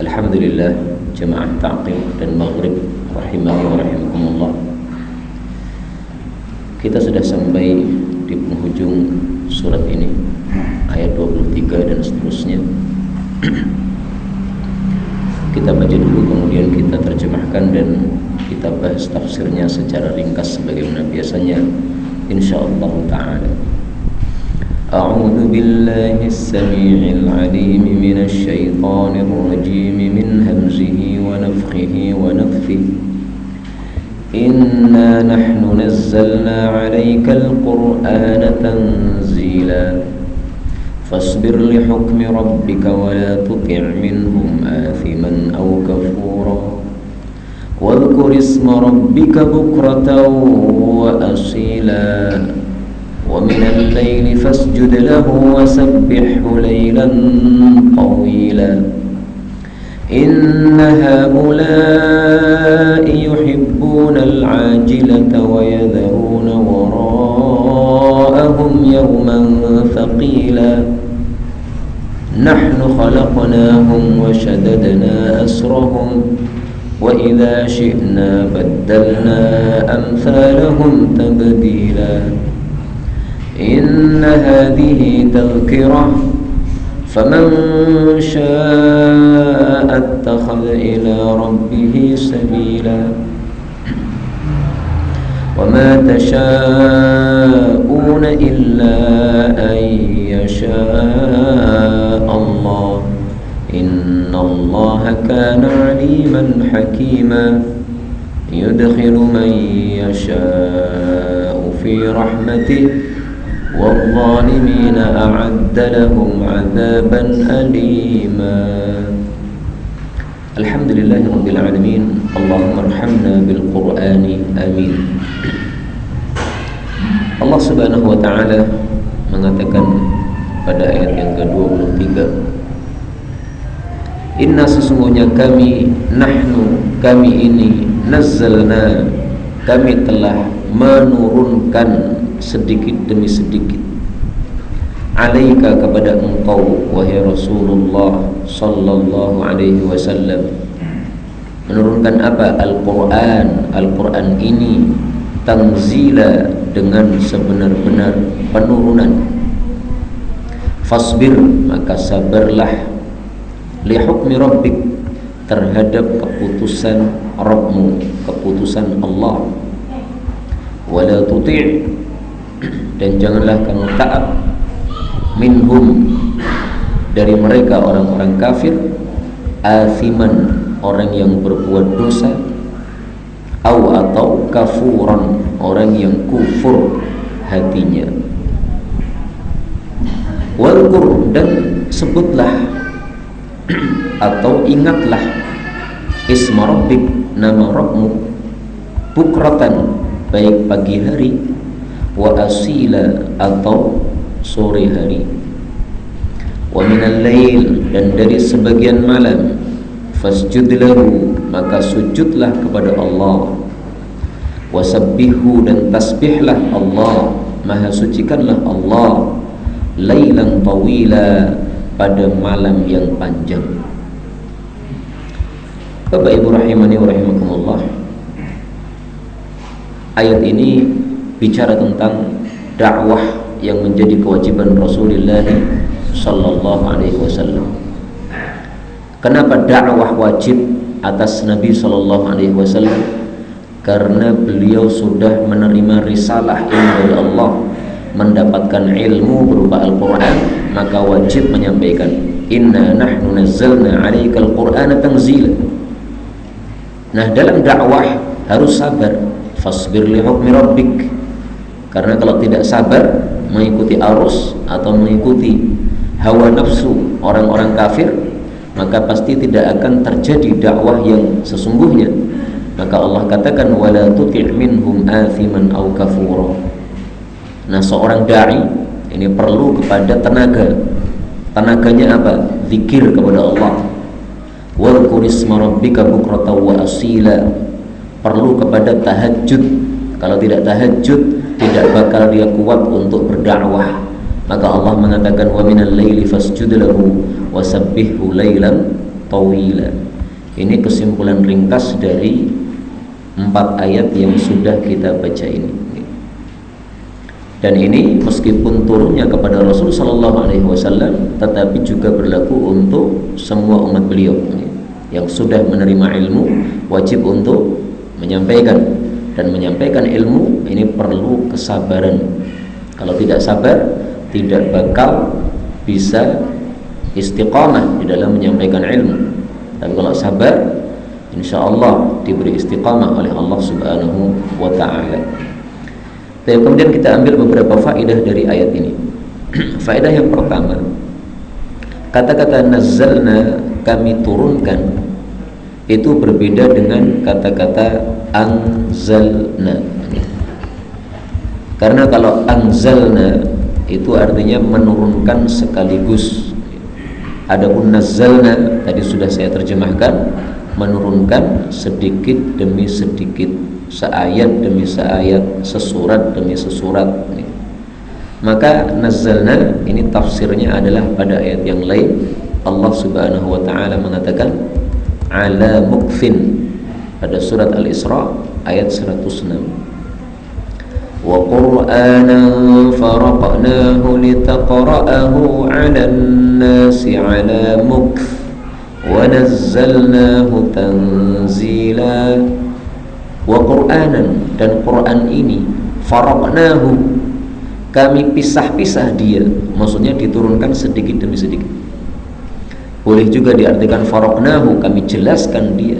Alhamdulillah, jemaah ta'qib dan maghrib rahimani wa rahimakumullah. Kita sudah sampai di penghujung surat ini, ayat 23 dan seterusnya. Kita baca dulu, kemudian kita terjemahkan dan kita bahas tafsirnya secara ringkas sebagaimana biasanya, insyaallah ta'ala. أعوذ بالله السميع العليم من الشيطان الرجيم من همزه ونفخه ونفثه إنا نحن نزلنا عليك القرآن تنزيلا فاصبر لحكم ربك ولا تطع منهم آثما أو كفورا واذكر اسم ربك بكرة وأصيلا ومن الليل فاسجد له وسبحه ليلا طويلا إن هؤلاء يحبون العاجلة ويذرون وراءهم يوما ثقيلا نحن خلقناهم وشددنا أسرهم وإذا شئنا بدلنا أمثالهم تبديلا إن هذه تذكرة فمن شاء اتخذ إلى ربه سبيلا وما تشاءون إلا أن يشاء الله إن الله كان عليما حكيما يدخل من يشاء في رحمته والظالمين أعد لهم عذابا أليما الحمد لله رب العالمين اللهم ارحمنا بالقرآن آمين. Allah subhanahu wa ta'ala mengatakan pada ayat yang ke-23, Inna sesungguhnya kami, nahnu kami ini, nazzalna kami telah menurunkan sedikit demi sedikit, alaika kepada engkau wahai Rasulullah sallallahu alaihi wasallam, menurunkan apa? Al-Quran. Al-Quran ini tanzila, dengan sebenar-benar penurunan. Fasbir, maka sabarlah, li hukmi rabbik, terhadap keputusan Rabbmu, keputusan Allah. Wala tuti', dan janganlah kamu taat, minhum, dari mereka orang-orang kafir, athiman, orang yang berbuat dosa, atau kafuran, orang yang kufur hatinya. Wadhkur, dan sebutlah atau ingatlah, isma rabbik, nama Rabbmu, bukratan, baik pagi hari, wa asila, atau sore hari, wa minal lail, dan dari sebagian malam, fasjud lahu, maka sujudlah kepada Allah, wasabbihu, dan tasbihlah Allah, maha sucikanlah Allah, lailan tawila, pada malam yang panjang. Bapak Ibu rahimani wa rahimakumullah, ayat ini bicara tentang dakwah yang menjadi kewajiban Rasulullah sallallahu alaihi wasallam. Kenapa dakwah wajib atas Nabi sallallahu alaihi wasallam? Karena beliau sudah menerima risalah ilmu dari Allah, mendapatkan ilmu berupa Al-Quran, maka wajib menyampaikan, Inna nahnu nazzalna 'alaikal Qur'ana tanzila. Nah, dalam dakwah harus sabar. Fasbir li hukmi rabbik, karena kalau tidak sabar, mengikuti arus atau mengikuti hawa nafsu orang-orang kafir, maka pasti tidak akan terjadi dakwah yang sesungguhnya. Maka Allah katakan, wala tuti' minhum athiman aw kafura. Nah, seorang da'i ini perlu kepada tenaga. Tenaganya apa? Zikir kepada Allah. Wadhkur isma rabbika bukratan wa asila. Perlu kepada tahajud. Kalau tidak tahajud, tidak bakal dia kuat untuk berdakwah. Maka Allah mengatakan, wa minal laili fasjud lahu wasabbihhu lailan tawila. Ini kesimpulan ringkas dari 4 ayat yang sudah kita baca ini. Dan ini meskipun turunnya kepada Rasul sallallahu alaihi wasallam, tetapi juga berlaku untuk semua umat beliau. Yang sudah menerima ilmu wajib untuk menyampaikan, dan menyampaikan ilmu ini perlu kesabaran. Kalau tidak sabar, tidak bakal bisa istiqamah di dalam menyampaikan ilmu. Tapi kalau sabar, insya Allah diberi istiqamah oleh Allah Subhanahu wa ta'ala. Dan kemudian kita ambil beberapa faedah dari ayat ini. Faedah yang pertama, kata-kata nazzalna, kami turunkan, itu berbeda dengan kata-kata anzalna. Karena kalau anzalna itu artinya menurunkan sekaligus. Adapun nazzalna tadi sudah saya terjemahkan, menurunkan sedikit demi sedikit, seayat demi seayat, sesurat demi sesurat. Maka nazzalna ini tafsirnya adalah pada ayat yang lain Allah Subhanahu wa ta'ala mengatakan ala mukfin pada surat Al-Isra ayat 106. Wa qur'anan faraqnahu litaqra'ahu 'alan nasi 'ala mukf wa nazzalnahu tanzila. Wa qur'anan, dan Quran ini faraqnahu, kami pisah-pisah dia, maksudnya diturunkan sedikit demi sedikit. Boleh juga diartikan faraqnahu, kami jelaskan dia,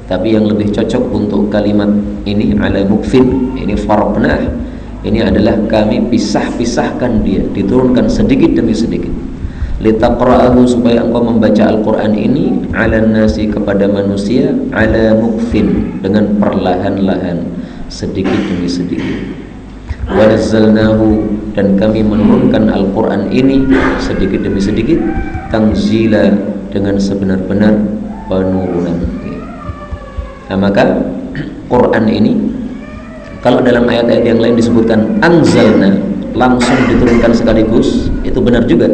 tapi yang lebih cocok untuk kalimat ini ala mukfin, ini faraqnah, ini adalah kami pisah-pisahkan dia, diturunkan sedikit demi sedikit. Litaqra'ahu, supaya engkau membaca Al-Quran ini ala nasi, kepada manusia, ala mukfin, dengan perlahan-lahan, sedikit demi sedikit. Wa nazzalnahu, dan kami menurunkan Al-Quran ini sedikit demi sedikit, tanzila, dengan sebenar-benar penurunan. Nah, maka Quran ini kalau dalam ayat-ayat yang lain disebutkan anzalna, langsung diturunkan sekaligus, itu benar juga.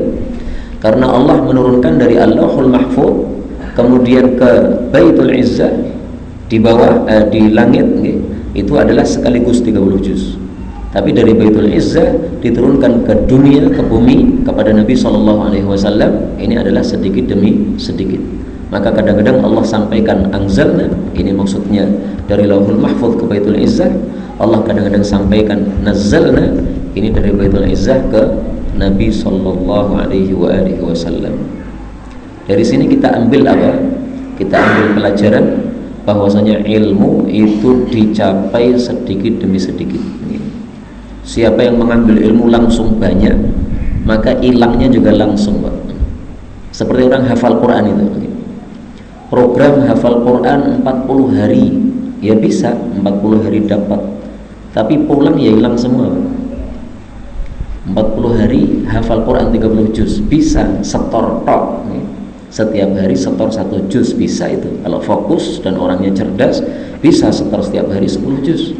Karena Allah menurunkan dari Allahul Mahfuz kemudian ke Baitul Izzah di bawah di langit, itu adalah sekaligus 30 juz. Tapi dari Baitul Izzah diturunkan ke dunia, ke bumi, kepada Nabi SAW, ini adalah sedikit demi sedikit. Maka kadang-kadang Allah sampaikan anzalna, ini maksudnya dari Lauhul Mahfuz ke Baitul Izzah. Allah kadang-kadang sampaikan nazzalna, ini dari Baitul Izzah ke Nabi sallallahu alaihi wasallam. Dari sini kita ambil apa? Kita ambil pelajaran bahwasanya ilmu itu dicapai sedikit demi sedikit. Siapa yang mengambil ilmu langsung banyak, maka hilangnya juga langsung, Pak. Seperti orang hafal Quran itu. Program hafal Quran 40 hari, ya bisa 40 hari dapat. Tapi pulang ya hilang semua, Pak. 40 hari hafal Quran 30 juz, bisa setor tok, setiap hari setor 1 juz, bisa itu. Kalau fokus dan orangnya cerdas, bisa setor setiap hari 10 juz.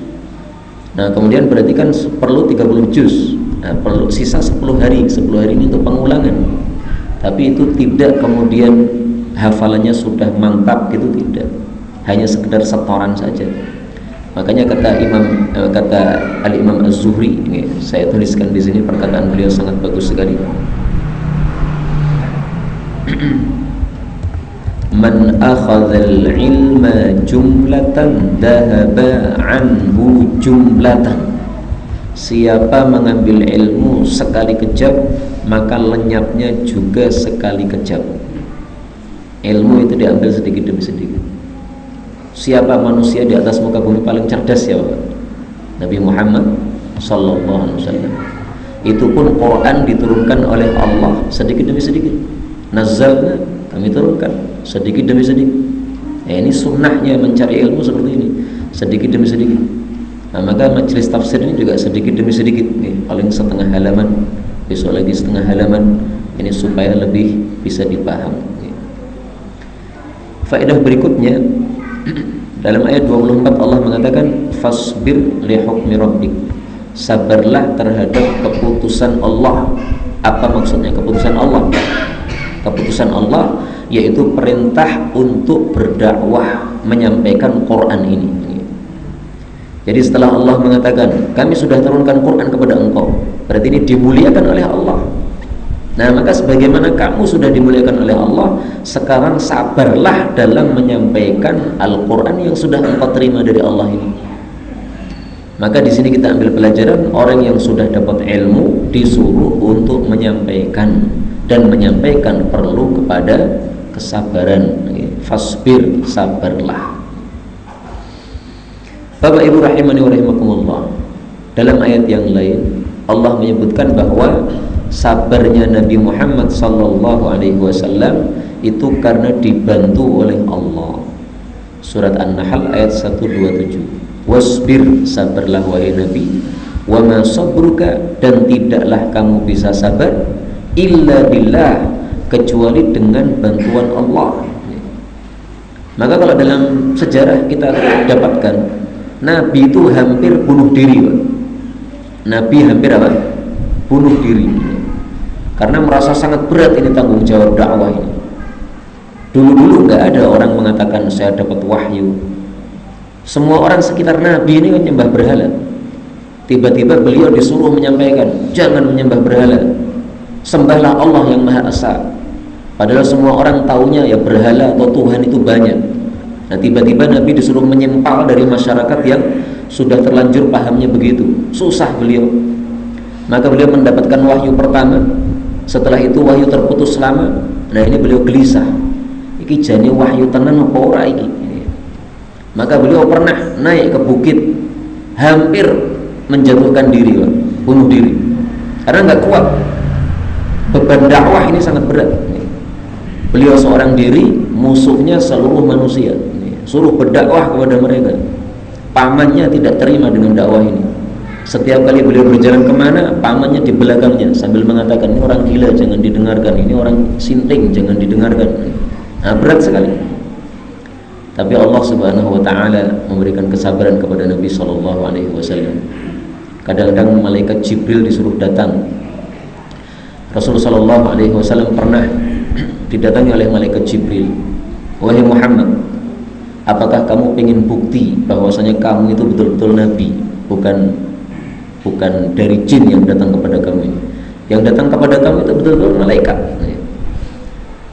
Nah kemudian berarti kan perlu 30 juz. Nah, perlu sisa 10 hari ini untuk pengulangan. Tapi itu tidak kemudian hafalannya sudah mantap, gitu tidak. Hanya sekedar setoran saja. Makanya kata Al-Imam Az-Zuhri, ini saya tuliskan di sini, perkataan beliau sangat bagus sekali. Man akhadhal ilma jumlatan dhahaba anhu jumlatan. Siapa mengambil ilmu sekali kejap, maka lenyapnya juga sekali kejap. Ilmu itu diambil sedikit demi sedikit. Siapa manusia di atas muka bumi paling cerdas, ya Bapak? Nabi Muhammad sallallahu alaihi wasallam. Itu pun Quran diturunkan oleh Allah sedikit demi sedikit. Nazzalna, kami turunkan sedikit demi sedikit. Ini sunnahnya mencari ilmu seperti ini, sedikit demi sedikit. Nah, maka majelis tafsir ini juga sedikit demi sedikit, paling setengah halaman, besok lagi setengah halaman, ini supaya lebih bisa dipaham. Faedah berikutnya, dalam ayat 24 Allah mengatakan fasbir li hukmi rabbik, sabarlah terhadap keputusan Allah. Apa maksudnya keputusan Allah? Keputusan Allah yaitu perintah untuk berdakwah menyampaikan Quran ini. Jadi setelah Allah mengatakan kami sudah turunkan Quran kepada engkau, berarti ini dimuliakan oleh Allah. Nah, maka sebagaimana kamu sudah dimuliakan oleh Allah, sekarang sabarlah dalam menyampaikan Al-Quran yang sudah engkau terima dari Allah ini. Maka di sini kita ambil pelajaran, orang yang sudah dapat ilmu disuruh untuk menyampaikan, dan menyampaikan perlu kepada kesabaran. Fasbir, sabarlah. Bapak Ibu rahimani wa rahimakumullah, dalam ayat yang lain Allah menyebutkan bahwa sabarnya Nabi Muhammad sallallahu alaihi wasallam itu karena dibantu oleh Allah. Surat An-Nahl ayat 127. Wasbir, sabarlah wahai Nabi, wa ma sabruka, dan tidaklah kamu bisa sabar illa billah, kecuali dengan bantuan Allah. Maka kalau dalam sejarah kita dapatkan Nabi itu hampir bunuh diri, Pak. Nabi hampir apa? Bunuh diri. Karena merasa sangat berat ini tanggung jawab dakwah ini. Dulu-dulu nggak ada orang mengatakan saya dapat wahyu. Semua orang sekitar Nabi ini menyembah berhala. Tiba-tiba beliau disuruh menyampaikan, jangan menyembah berhala, sembahlah Allah yang Maha Esa. Padahal semua orang taunya ya berhala atau Tuhan itu banyak. Nah, tiba-tiba Nabi disuruh menyempal dari masyarakat yang sudah terlanjur pahamnya begitu. Susah beliau. Maka beliau mendapatkan wahyu pertama. Setelah itu wahyu terputus lama. Nah, ini beliau gelisah. Iki jane wahyu tenan apa ora iki? Maka beliau pernah naik ke bukit, hampir menjatuhkan diri, Pak. Bunuh diri. Karena nggak kuat. Beban dakwah ini sangat berat. Beliau seorang diri, musuhnya seluruh manusia. Suruh berdakwah kepada mereka. Pamannya tidak terima dengan dakwah ini. Setiap kali beliau berjalan kemana, pamannya di belakangnya sambil mengatakan, ini orang gila, jangan didengarkan, ini orang sinting, jangan didengarkan. Nah, berat sekali. Tapi Allah Subhanahu wa taala memberikan kesabaran kepada Nabi sallallahu alaihi wasallam. Kadang-kadang malaikat Jibril disuruh datang. Rasulullah sallallahu alaihi wasallam pernah didatangi oleh malaikat Jibril. Wahai Muhammad, apakah kamu ingin bukti bahwasanya kamu itu betul-betul nabi, bukan dari jin yang datang kepada kamu ini. Yang datang kepada kamu itu betul-betul malaikat.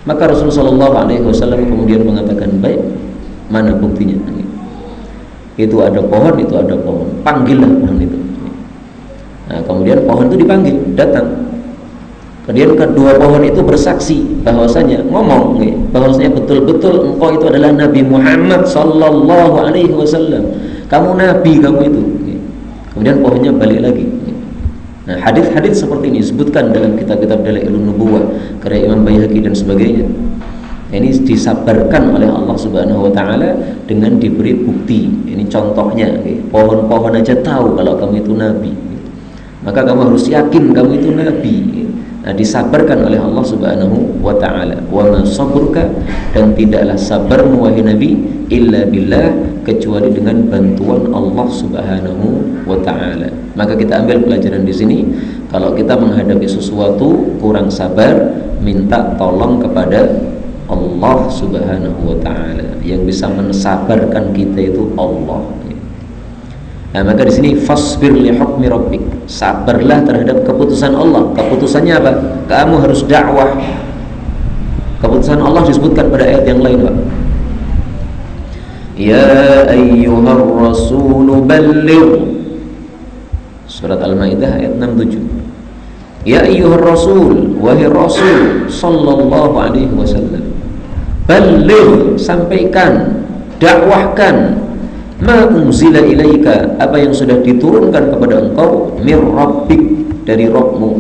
Maka Rasulullah sallallahu alaihi wasallam kemudian mengatakan, baik, mana buktinya? Itu ada pohon, itu ada pohon. Panggillah pohon itu. Nah, kemudian pohon itu dipanggil, datang. Kemudian kedua pohon itu bersaksi bahwasanya ngomong bahwasanya betul-betul engkau itu adalah Nabi Muhammad sallallahu alaihi wasallam. Kamu nabi, kamu itu. Kemudian pohonnya balik lagi. Nah, hadis-hadis seperti ini disebutkan dalam kitab-kitab Dalailun Nubuwah karya Imam Baihaqi dan sebagainya. Ini disabarkan oleh Allah Subhanahu wa taala dengan diberi bukti. Ini contohnya, pohon-pohon aja tahu kalau kamu itu nabi. Maka kamu harus yakin kamu itu nabi. Nah, disabarkan oleh Allah Subhanahu wa taala. Wa ma sabruka, dan tidaklah sabarmu wahai Nabi illa billah, kecuali dengan bantuan Allah Subhanahu wa taala. Maka kita ambil pelajaran di sini, kalau kita menghadapi sesuatu kurang sabar, minta tolong kepada Allah Subhanahu wa taala. Yang bisa mensabarkan kita itu Allah. Nah, maka di sini fasbir li hukmi rabbik, sabarlah terhadap keputusan Allah. Keputusannya apa? Kamu harus dakwah. Keputusan Allah disebutkan pada ayat yang lain, Pak. Ya ayyuhar rasul balligh. Surat Al-Maidah ayat 67. Ya ayyuhar rasul, wahai rasul sallallahu alaihi wasallam, balligh, sampaikan, dakwahkan ma unzila ilaika, apa yang sudah diturunkan kepada engkau, mir rabbik, dari Rabbmu.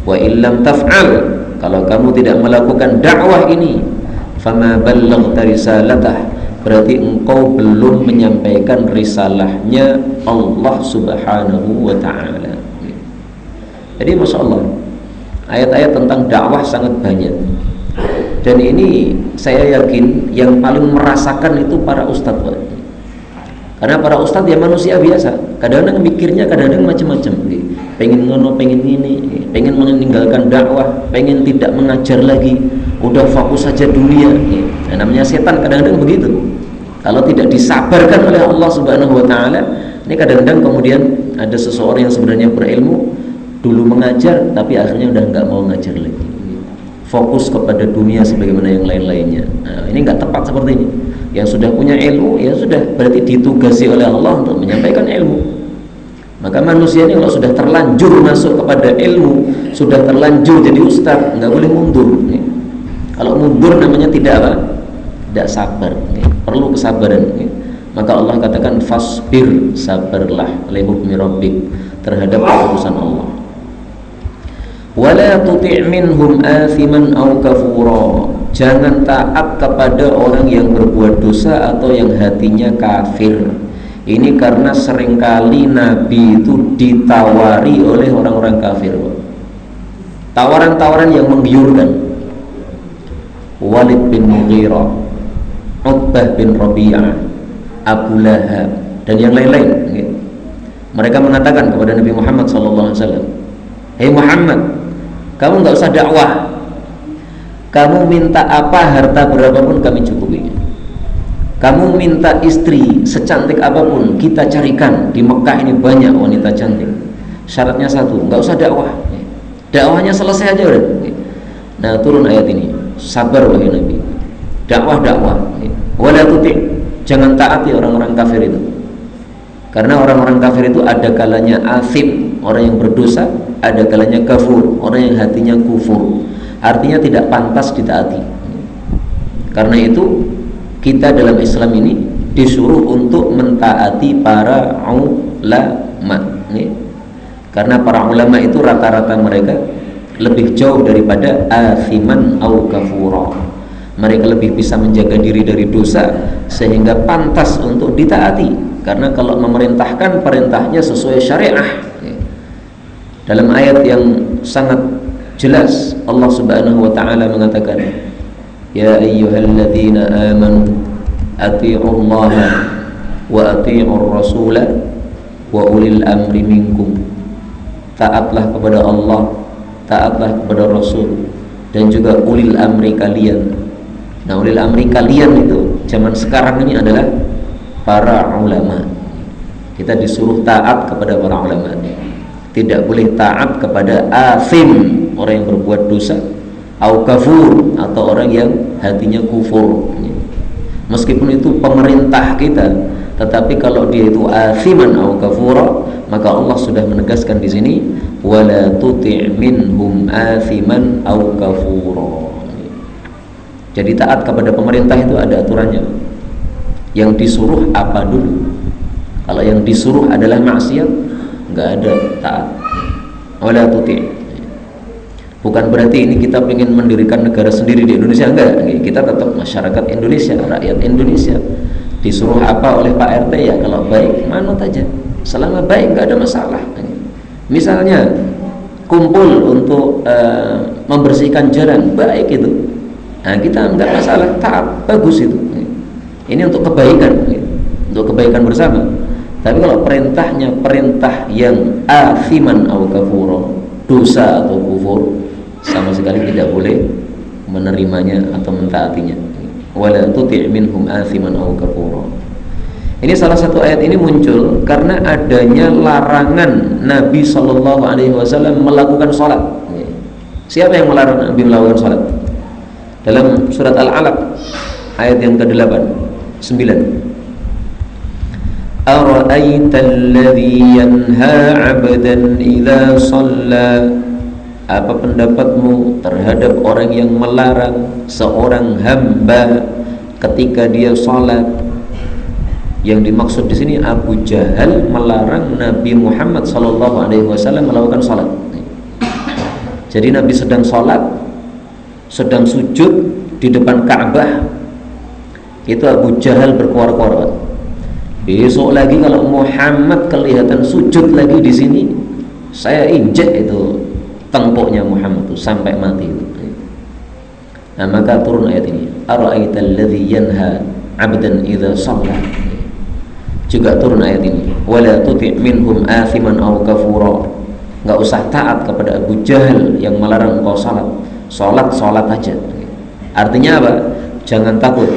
Wa illam taf'al, kalau kamu tidak melakukan dakwah ini, fama ballaghta risalatah, berarti engkau belum menyampaikan risalahnya Allah Subhanahu wa ta'ala. Jadi Masya Allah, ayat-ayat tentang dakwah sangat banyak. Dan ini saya yakin yang paling merasakan itu para ustadz. Karena para ustadz ya manusia biasa, kadang-kadang mikirnya kadang-kadang macam-macam. pengen ngono, pengen ini, pengen meninggalkan dakwah, pengen tidak mengajar lagi, udah fokus saja dunia. Nah, namanya setan kadang-kadang begitu. Kalau tidak disabarkan oleh Allah Subhanahu wa taala, ini kadang-kadang kemudian ada seseorang yang sebenarnya berilmu, dulu mengajar tapi akhirnya udah nggak mau ngajar lagi, fokus kepada dunia sebagaimana yang lain-lainnya. Nah, ini nggak tepat seperti ini. Yang sudah punya ilmu, ya sudah, berarti ditugasi oleh Allah untuk menyampaikan ilmu. Maka manusia ini kalau sudah terlanjur masuk kepada ilmu, sudah terlanjur jadi ustaz, nggak boleh mundur. Kalau mundur namanya tidak apa? Tidak sabar. Perlu kesabaran. Maka Allah katakan fasbir, sabarlah li hukmi rabbik, terhadap keputusan Allah. Wala tuti' minhum athiman aw kafura. Jangan taat kepada orang yang berbuat dosa atau yang hatinya kafir. Ini karena seringkali Nabi itu ditawari oleh orang-orang kafir, tawaran-tawaran yang menggiurkan. Walid bin Mughirah, Utbah bin Rabi'ah, Abu Lahab, dan yang lain-lain. Mereka mengatakan kepada Nabi Muhammad SAW, "Hei Muhammad, kamu nggak usah dakwah. Kamu minta apa, harta berapapun kami cukupi. Kamu minta istri secantik apapun kita carikan. Di Mekah ini banyak wanita cantik. Syaratnya satu, nggak usah dakwah. Dakwahnya selesai aja udah." Nah, turun ayat ini, sabar wahai Nabi, dakwah. Wala tuti', jangan taati orang-orang kafir itu. Karena orang-orang kafir itu ada kalanya athim, orang yang berdosa, ada kalanya kafur, orang yang hatinya kufur. Artinya tidak pantas ditaati. Karena itu kita dalam Islam ini disuruh untuk mentaati para ulama. Karena para ulama itu rata-rata mereka lebih jauh daripada athiman au kafura. Mereka lebih bisa menjaga diri dari dosa sehingga pantas untuk ditaati. Karena kalau memerintahkan, perintahnya sesuai syariah. Dalam ayat yang sangat jelas Allah Subhanahu wa taala mengatakan, "Ya ayyuhalladzina amanu athi'ullaha wa athi'ur rasula wa ulil amri minkum." Taatlah kepada Allah, taatlah kepada Rasul, dan juga ulil amri kalian. Nah, ulil amri kalian itu zaman sekarang ini adalah para ulama. Kita disuruh taat kepada para ulama. Tidak boleh taat kepada athim, orang yang berbuat dosa, au kafur, atau orang yang hatinya kufur. Meskipun itu pemerintah kita, tetapi kalau dia itu athiman au kafura, maka Allah sudah menegaskan di sini, wala tuti' minhum athiman au kafura. Jadi taat kepada pemerintah itu ada aturannya. Yang disuruh apa dulu? Kalau yang disuruh adalah maksiat, nggak ada taat. Wala tuti'. Bukan berarti ini kita ingin mendirikan negara sendiri di Indonesia, enggak. Kita tetap masyarakat Indonesia, rakyat Indonesia. Disuruh apa oleh Pak RT, ya kalau baik manut aja. Selama baik nggak ada masalah. Misalnya kumpul untuk membersihkan jalan, baik itu. Nah, kita nggak masalah, taat, bagus itu. Ini untuk kebaikan, untuk kebaikan bersama. Tapi kalau perintahnya perintah yang athiman au kafura, dosa atau kufur, sama sekali tidak boleh menerimanya atau mentaatinya. Wala tuti' minhum athiman au kafura. Ini salah satu ayat ini muncul karena adanya larangan Nabi SAW melakukan salat. Siapa yang melarang Nabi melakukan salat? Dalam surat Al-Alaq ayat yang ke-8, 9. Ara'aital ladzi yanha 'abdan idza shalla. Apa pendapatmu terhadap orang yang melarang seorang hamba ketika dia salat? Yang dimaksud di sini Abu Jahal melarang Nabi Muhammad SAW melakukan salat. Jadi Nabi sedang salat, sedang sujud di depan Ka'bah, itu Abu Jahal berkuar-kuar. Besok lagi kalau Muhammad kelihatan sujud lagi di sini, saya injek itu tengkuknya Muhammad itu sampai mati. Nah, maka turun ayat ini, ara'aital ladzi yanha 'abdan idza shalla. Juga turun ayat ini, wala tuti' minhum athiman aw kafura. nggak usah taat kepada Abu Jahal yang melarang engkau sholat aja. Artinya apa? Jangan takut,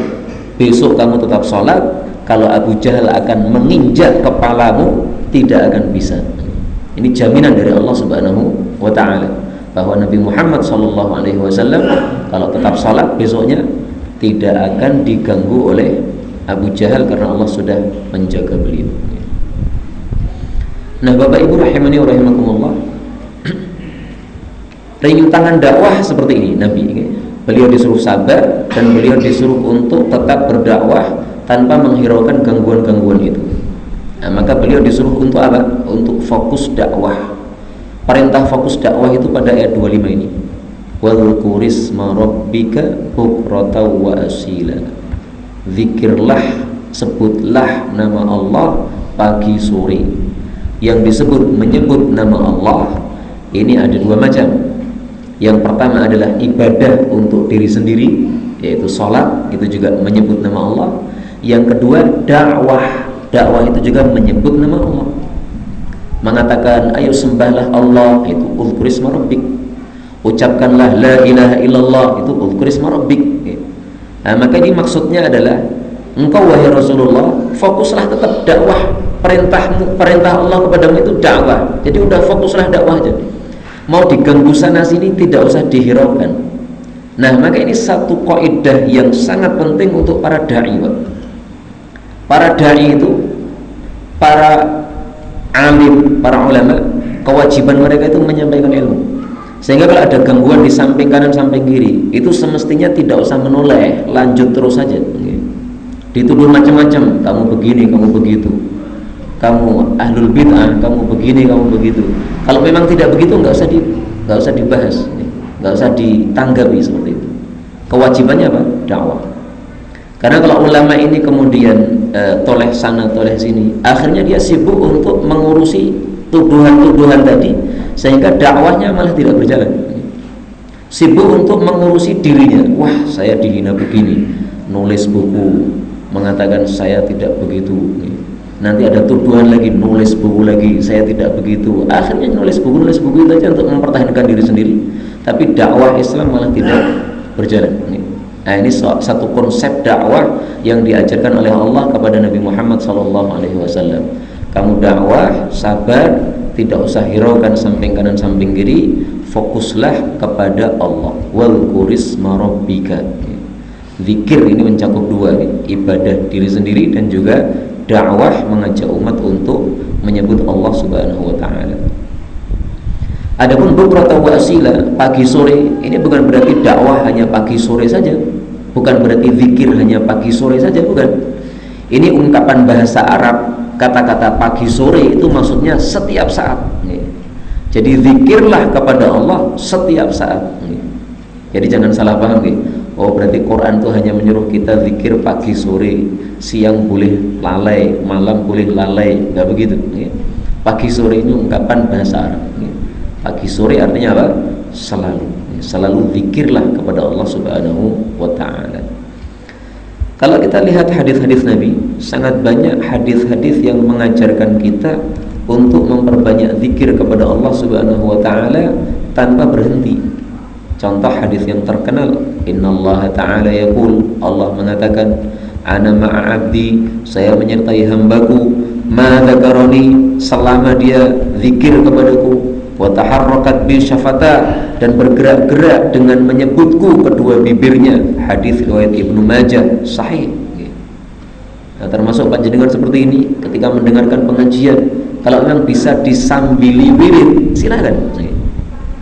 besok kamu tetap sholat. Kalau Abu Jahal akan menginjak kepalamu, tidak akan bisa. Ini jaminan dari Allah Subhanahu wa Ta'ala bahwa Nabi Muhammad SAW kalau tetap sholat besoknya tidak akan diganggu oleh Abu Jahal karena Allah sudah menjaga beliau. Nah, Bapak Ibu rahimani wa rahimakumullah, rintangan dakwah seperti ini Nabi. Beliau disuruh sabar dan beliau disuruh untuk tetap berdakwah tanpa menghiraukan gangguan-gangguan itu. Nah, maka beliau disuruh untuk apa? Untuk fokus dakwah. Perintah fokus dakwah itu pada ayat 25 ini. Wadhkurisma rabbika bukratan wa asila. Zikirlah, sebutlah nama Allah pagi sore. Yang menyebut nama Allah ini ada dua macam. Yang pertama adalah ibadah untuk diri sendiri, yaitu sholat, itu juga menyebut nama Allah. Yang kedua dakwah itu juga menyebut nama Allah, mengatakan ayo sembahlah Allah, itu uzkurisma rabbik. Ucapkanlah la ilaha illallah, itu uzkurisma rabbik. Nah, maka ini maksudnya adalah engkau wahai Rasulullah fokuslah tetap dakwah. Perintah Allah kepadamu itu dakwah. Jadi udah fokuslah dakwah aja. Mau diganggu sana sini tidak usah dihiraukan. Nah, maka ini satu kaidah yang sangat penting untuk para dai. Para dai itu, para alim, para ulama, kewajiban mereka itu menyampaikan ilmu. Sehingga kalau ada gangguan di samping kanan samping kiri, itu semestinya tidak usah menoleh, lanjut terus saja. Dituduh macam-macam, kamu begini, kamu begitu, kamu ahlul bid'ah, kamu begini, kamu begitu. Kalau memang tidak begitu, nggak usah dibahas, nggak usah ditanggapi seperti itu. Kewajibannya apa? Dakwah. Karena kalau ulama ini kemudian toleh sana toleh sini, akhirnya dia sibuk untuk mengurusi tuduhan-tuduhan tadi, sehingga dakwahnya malah tidak berjalan. Sibuk untuk mengurusi dirinya. Wah, saya dihina begini, nulis buku mengatakan saya tidak begitu. Nanti ada tuduhan lagi, nulis buku lagi, saya tidak begitu. Akhirnya nulis buku itu aja untuk mempertahankan diri sendiri, tapi dakwah Islam malah tidak berjalan. Nah, ini satu konsep dakwah yang diajarkan oleh Allah kepada Nabi Muhammad SAW. Kamu dakwah, sabar, tidak usah hiraukan samping kanan samping kiri, fokuslah kepada Allah. Wadhkurisma rabbika. Zikir ini mencakup dua, ibadah diri sendiri dan juga dakwah, mengajak umat untuk menyebut Allah Subhanahu wa Ta'ala. Adapun bukratan wa asila, pagi sore, ini bukan berarti dakwah hanya pagi sore saja, bukan berarti zikir hanya pagi sore saja, bukan. Ini ungkapan bahasa Arab, kata-kata pagi sore itu maksudnya setiap saat. Jadi zikirlah kepada Allah setiap saat. Jadi jangan salah paham. Oh, berarti Quran itu hanya menyuruh kita zikir pagi sore, siang boleh lalai, malam boleh lalai, enggak begitu. Pagi sore ini ungkapan bahasa Arab. Pagi sore artinya apa? Selalu zikirlah kepada Allah Subhanahu wa Ta'ala. Kalau kita lihat hadis-hadis Nabi, sangat banyak hadis-hadis yang mengajarkan kita untuk memperbanyak zikir kepada Allah Subhanahu wa Ta'ala tanpa berhenti. Contoh hadis yang terkenal, innallaha ta'ala yaqul, Allah mengatakan, ana ma'a abdi, saya menyertai hambaku, ma dzakarani, selama dia zikir kepadaku, wa taharrakat bi syafata, dan bergerak-gerak dengan menyebutku kedua bibirnya. Hadis riwayat Ibnu Majah, sahih. Nah, termasuk panjenengan seperti ini ketika mendengarkan pengajian, kalau memang bisa disambili wirid, silakan.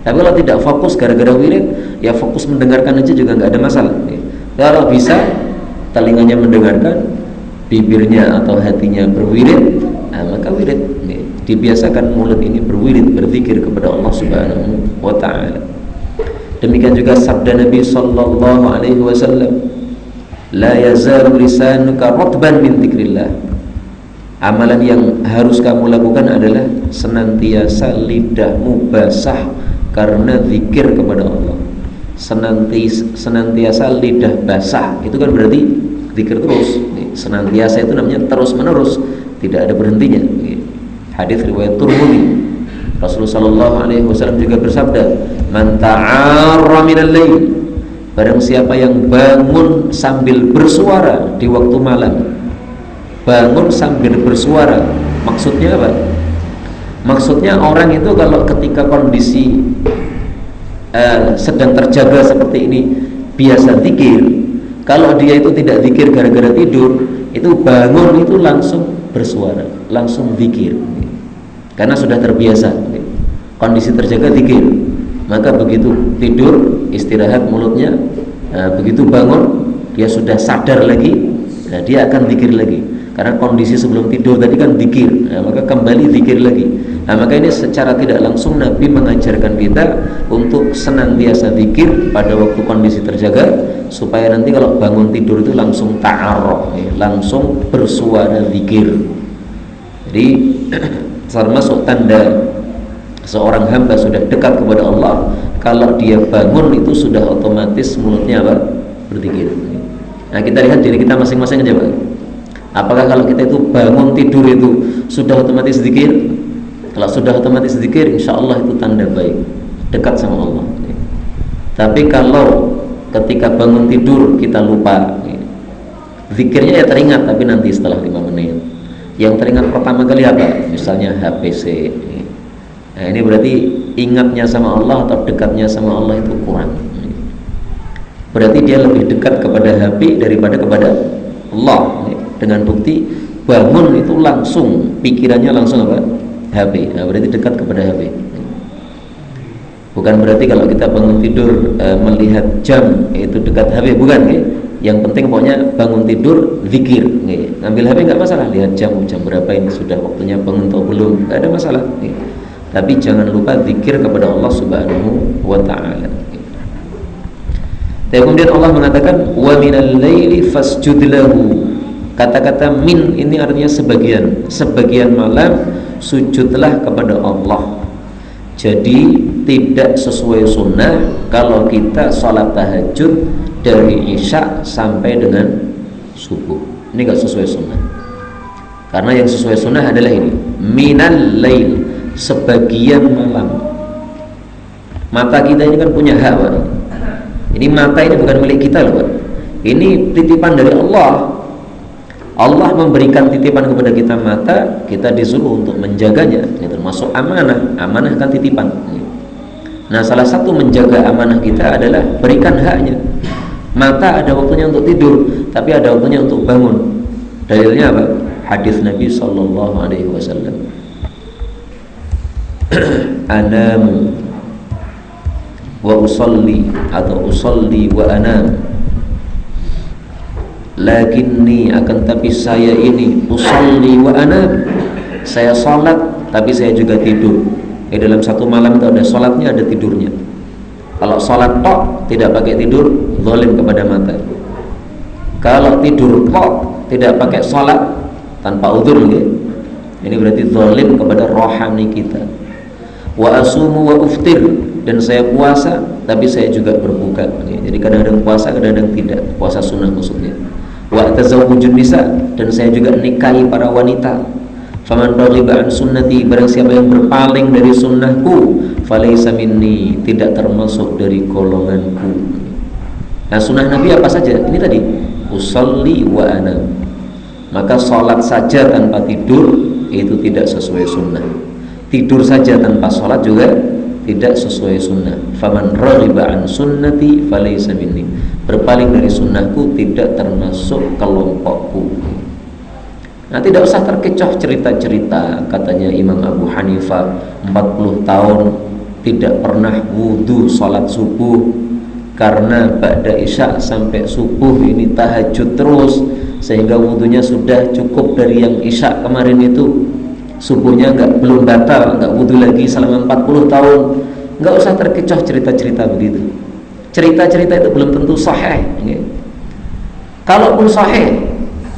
Tapi kalau tidak fokus gara-gara wirid, ya fokus mendengarkan aja juga nggak ada masalah. Kalau bisa telinganya mendengarkan, bibirnya atau hatinya berwirid, nah, maka wirid. Dibiasakan mulut ini berwirid, berzikir kepada Allah Subhanahu wa Ta'ala. Demikian juga sabda Nabi sallallahu alaihi wasallam, la yazalu lisanuka ratban min dzikrillah. Amalan yang harus kamu lakukan adalah senantiasa lidahmu basah karena zikir kepada Allah. Senantiasa lidah basah, itu kan berarti zikir terus. Senantiasa itu namanya terus menerus, tidak ada berhentinya. Hadis riwayat Tirmidzi. Rasulullah sallallahu alaihi wasallam juga bersabda, "Man ta'arra minal lail," barang siapa yang bangun sambil bersuara di waktu malam. Bangun sambil bersuara, maksudnya apa? Maksudnya orang itu kalau ketika kondisi sedang terjaga seperti ini biasa zikir. Kalau dia itu tidak zikir gara-gara tidur, itu bangun itu langsung bersuara, langsung zikir. Karena sudah terbiasa kondisi terjaga zikir, maka begitu tidur istirahat mulutnya, begitu bangun dia sudah sadar lagi, dia akan zikir lagi. Karena kondisi sebelum tidur tadi kan zikir, maka kembali zikir lagi. Maka ini secara tidak langsung Nabi mengajarkan kita untuk senantiasa zikir pada waktu kondisi terjaga, supaya nanti kalau bangun tidur itu langsung ta'arruf, langsung bersuara zikir. Jadi termasuk tanda seorang hamba sudah dekat kepada Allah kalau dia bangun itu sudah otomatis mulutnya apa? Berzikir. Nah, kita lihat diri kita masing-masing aja, Pak. Apakah kalau kita itu bangun tidur itu sudah otomatis zikir? Kalau sudah otomatis zikir, insya Allah itu tanda baik, dekat sama Allah. Tapi kalau ketika bangun tidur kita lupa, zikirnya ya teringat, tapi nanti setelah 5 menit. Yang teringat pertama kali apa? Misalnya HPC. Nah, ini berarti ingatnya sama Allah atau dekatnya sama Allah itu kurang. Berarti dia lebih dekat kepada HP daripada kepada Allah. Dengan bukti bangun itu langsung pikirannya langsung apa? HP. Nah, berarti dekat kepada HP. Bukan berarti kalau kita bangun tidur melihat jam itu dekat HP, bukan. Yang penting pokoknya bangun tidur zikir. Ngambil HP nggak masalah, lihat jam berapa ini, sudah waktunya bangun atau belum, nggak ada masalah. Tapi jangan lupa zikir kepada Allah Subhanahu wa ta'ala. Dan kemudian Allah mengatakan wa minal laili fasjud lahu. Kata-kata min ini artinya sebagian malam sujudlah kepada Allah. Jadi tidak sesuai sunnah kalau kita sholat tahajud dari isya sampai dengan subuh. Ini gak sesuai sunnah. Karena yang sesuai sunnah adalah ini, minal lail, sebagian malam. Mata kita ini kan punya hak, Pak. Ini mata ini bukan milik kita loh, Pak. Ini titipan dari Allah. Allah memberikan titipan kepada kita mata, kita disuruh untuk menjaganya. Ini termasuk amanah. Amanah kan titipan. Nah, salah satu menjaga amanah kita adalah berikan haknya. Mata ada waktunya untuk tidur, tapi ada waktunya untuk bangun. Dalilnya apa? Hadis Nabi sallallahu alaihi wasallam. Anamu wa usalli atau usalli wa anam. Lakinni akan tapi saya ini usalli wa anam. Saya salat tapi saya juga tidur. Dalam satu malam itu ada salatnya, ada tidurnya. Kalau salat tok tidak pakai tidur, zalim kepada mata. Kalau tidur tok tidak pakai salat tanpa uzur, ini berarti zalim kepada rohani kita. Wa asumu wa uftir, dan saya puasa tapi saya juga berbuka. Jadi kadang-kadang puasa, kadang-kadang tidak. Puasa sunnah maksudnya. Wa tazawwujun nisa, dan saya juga nikahi para wanita. Faman raghiba an sunnati, barang siapa yang berpaling dari sunnahku, falaysa minni, tidak termasuk dari golonganku. Nah, sunnah Nabi apa saja? Ini tadi, usolli wa anam. Maka sholat saja tanpa tidur itu tidak sesuai sunnah. Tidur saja tanpa sholat juga tidak sesuai sunnah. Faman raghiba an sunnati falaysa minni, berpaling dari sunnahku tidak termasuk kelompokku. Nah, tidak usah terkecoh cerita-cerita, katanya Imam Abu Hanifah 40 tahun tidak pernah wudu sholat subuh, karena ba'da isya sampai subuh ini tahajud terus, sehingga wudunya sudah cukup dari yang isya kemarin itu. Subuhnya belum batal, nggak wudu lagi selama 40 tahun. Nggak usah terkecoh cerita-cerita begitu. Cerita-cerita itu belum tentu sahih. Kalaupun sahih,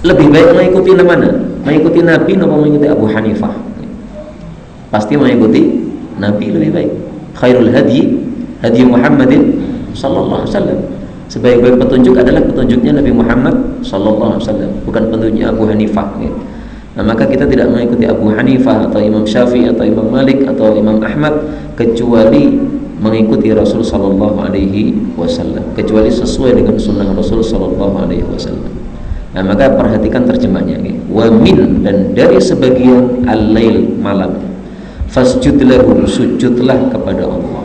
lebih baik mengikuti mana? Mengikuti Nabi atau mengikuti Abu Hanifah? Pasti mengikuti Nabi lebih baik. Khairul hadi Muhammadin sallallahu alaihi wasallam. Sebaik-baik petunjuk adalah petunjuknya Nabi Muhammad sallallahu alaihi wasallam, bukan petunjuknya Abu Hanifah. Nah, maka kita tidak mengikuti Abu Hanifah atau Imam Syafi'i atau Imam Malik atau Imam Ahmad kecuali mengikuti Rasul sallallahu alaihi wasallam, kecuali sesuai dengan sunnah Rasul sallallahu alaihi wasallam. Nah, maka perhatikan terjemahnya. Wa min, dan dari sebagian al-lail, malam, fasjud lahu, sujudlah kepada Allah.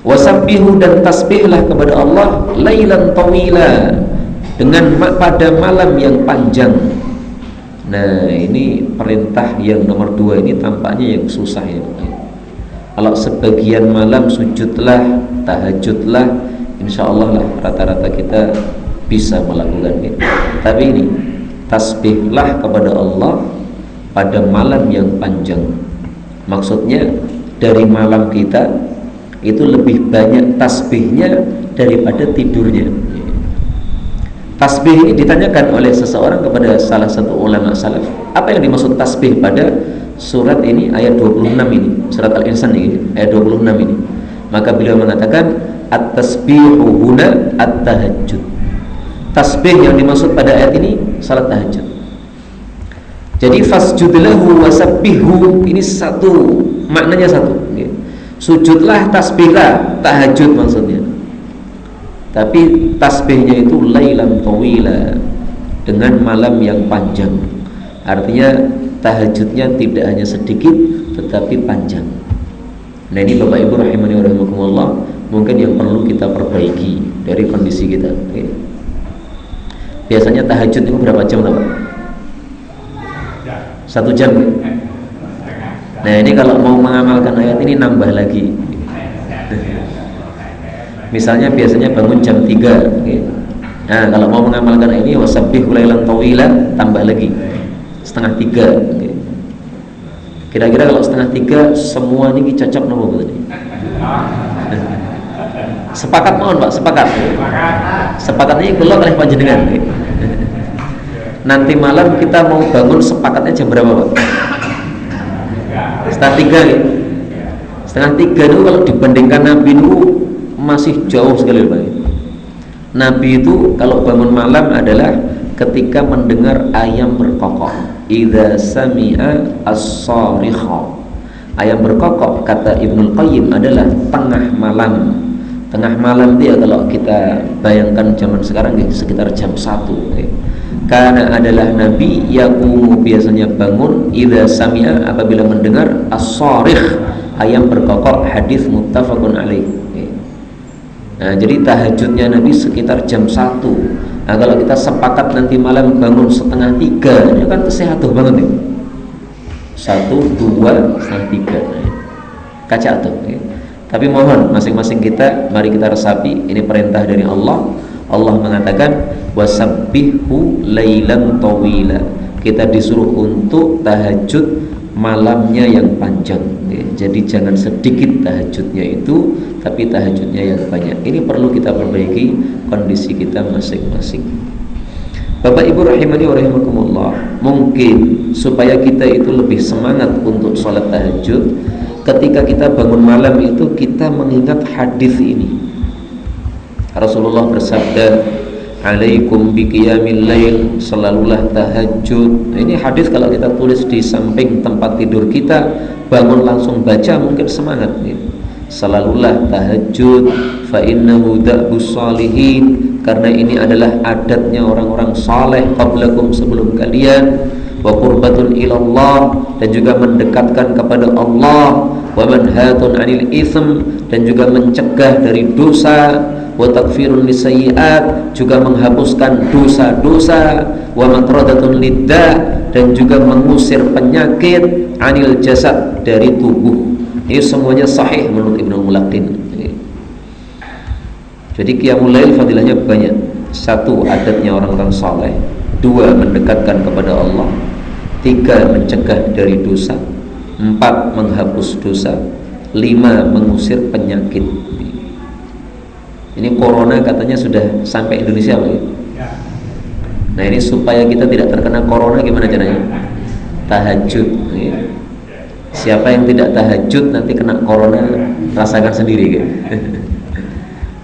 Wasabbihu, dan tasbihlah kepada Allah, lailan tawila, dengan pada malam yang panjang. Nah, ini perintah yang nomor 2 ini tampaknya yang susah ya. Kalau sebagian malam sujudlah, tahajudlah, insya Allah lah rata-rata kita bisa melakukan itu. Tapi ini tasbihlah kepada Allah pada malam yang panjang. Maksudnya dari malam kita itu lebih banyak tasbihnya daripada tidurnya. Tasbih ini ditanyakan oleh seseorang kepada salah satu ulama salaf, apa yang dimaksud tasbih pada surat ini, ayat 26 ini, surat Al-Insan ini, ayat 26 ini. Maka beliau mengatakan at-tasbihu huna at-tahajjud. Tasbih yang dimaksud pada ayat ini salat tahajud. Jadi fasjud lahu wasabbihu ini satu, maknanya satu. Sujudlah, tasbihlah, tahajud maksudnya. Tapi tasbihnya itu lailan tawila, dengan malam yang panjang. Artinya tahajudnya tidak hanya sedikit tetapi panjang. Nah, ini Bapak Ibu rahimani wa rahimakumullah, mungkin yang perlu kita perbaiki dari kondisi kita. Biasanya tahajud itu berapa jam, Pak? 1 jam. Nah, ini kalau mau mengamalkan ayat ini nambah lagi. Misalnya biasanya bangun jam 3. Nah, kalau mau mengamalkan ini wasabbih lailan tawila, tambah lagi setengah 3. Kira-kira kalau setengah 3 semua ini cocok nopo tadi? Sepakat mohon Pak, sepakat. Sepakat ini kula oleh panjenengan. Nanti malam kita mau bangun sepakatnya jam berapa Pak? Setengah 3 gitu. Setengah 3 itu kalau dibandingkan Nabi itu masih jauh sekali Pak. Nabi itu kalau bangun malam adalah ketika mendengar ayam berkokok. Idza sami'a as-sarikha. Ayam berkokok kata Ibnul Qayyim adalah tengah malam. Tengah malam dia kalau kita bayangkan zaman sekarang sekitar jam 1. Karena adalah Nabi yaqumu, biasanya bangun, idza sami'a, apabila mendengar as-sarikh, ayam berkokok. Hadis muttafaqun alaih. Nah, jadi tahajudnya Nabi sekitar jam 1. Nah, kalau kita sepakat nanti malam bangun setengah 3, ini kan sehat banget nih. 1, 2, setengah 3. Kaca tuh. Tapi mohon masing-masing kita, mari kita resapi, ini perintah dari Allah. Allah mengatakan wasabbihu lailan tawila. Kita disuruh untuk tahajud malamnya yang panjang. Jadi jangan sedikit tahajudnya itu, tapi tahajudnya yang banyak. Ini perlu kita perbaiki kondisi kita masing-masing. Bapak Ibu rahimani wa rahimakumullah, mungkin supaya kita itu lebih semangat untuk sholat tahajud, ketika kita bangun malam itu kita mengingat hadis ini. Rasulullah bersabda, alaikum biqiyamil lail, selalulah tahajud. Nah, ini hadis kalau kita tulis di samping tempat tidur kita, bangun langsung baca mungkin semangat nih. Selalulah tahajud, fa innahu da'bus salihin, karena ini adalah adatnya orang-orang saleh qablakum, sebelum kalian, wa qurbatun ilallah, dan juga mendekatkan kepada Allah, wa manhatun 'anil itsm, dan juga mencegah dari dosa, wa takfirun lisayyi'at, juga menghapuskan dosa-dosa, wa matradatun liddah, dan juga mengusir penyakit, 'anil jasad, dari tubuh. Ini semuanya sahih menurut Ibnu Mulaqin. Jadi qiyamul lail fadilahnya banyak. 1, adatnya orang-orang saleh. 2, mendekatkan kepada Allah. 3, mencegah dari dosa. 4, menghapus dosa. 5, mengusir penyakit. Ini corona katanya sudah sampai Indonesia Pak. Nah, ini supaya kita tidak terkena corona gimana caranya? Tahajud. Siapa yang tidak tahajud nanti kena corona, rasakan sendiri gitu.